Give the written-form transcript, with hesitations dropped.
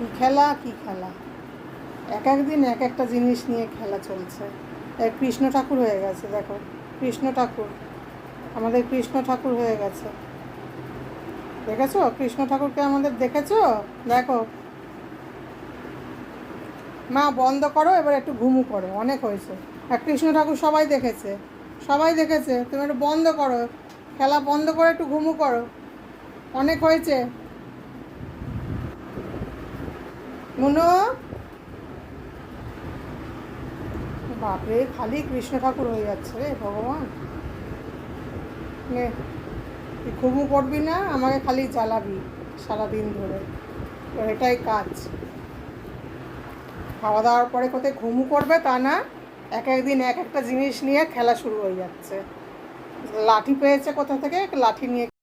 কি খেলা কি খেলা, এক এক দিন এক একটা জিনিস নিয়ে খেলা চলছে। কৃষ্ণ ঠাকুর হয়ে গেছে, দেখো কৃষ্ণ ঠাকুর, আমাদের কৃষ্ণ ঠাকুর হয়ে গেছে। দেখেছো কৃষ্ণ ঠাকুরকে আমাদের, দেখেছো? দেখো মা বন্ধ করো, এবার একটু ঘুমু করো, অনেক হয়েছে। আর কৃষ্ণ ঠাকুর সবাই দেখেছে, সবাই দেখেছে, তুমি একটু বন্ধ করো, খেলা বন্ধ করে একটু ঘুমু করো, অনেক হয়েছে। মুনু, বাপরে খালি কৃষ্ণ ঠাকুর হয়ে যাচ্ছে রে ভগবান। নে, তুই ঘুমু করবি না, আমাকে খালি জ্বালাবি সারাদিন ধরে, তোর এটাই কাজ। খাওয়া দাওয়ার পরে কোথায় ঘুমু করবে তা না, এক এক দিন এক একটা জিনিস নিয়ে খেলা শুরু হয়ে যাচ্ছে। লাঠি পেয়েছে কোথা থেকে, লাঠি নিয়ে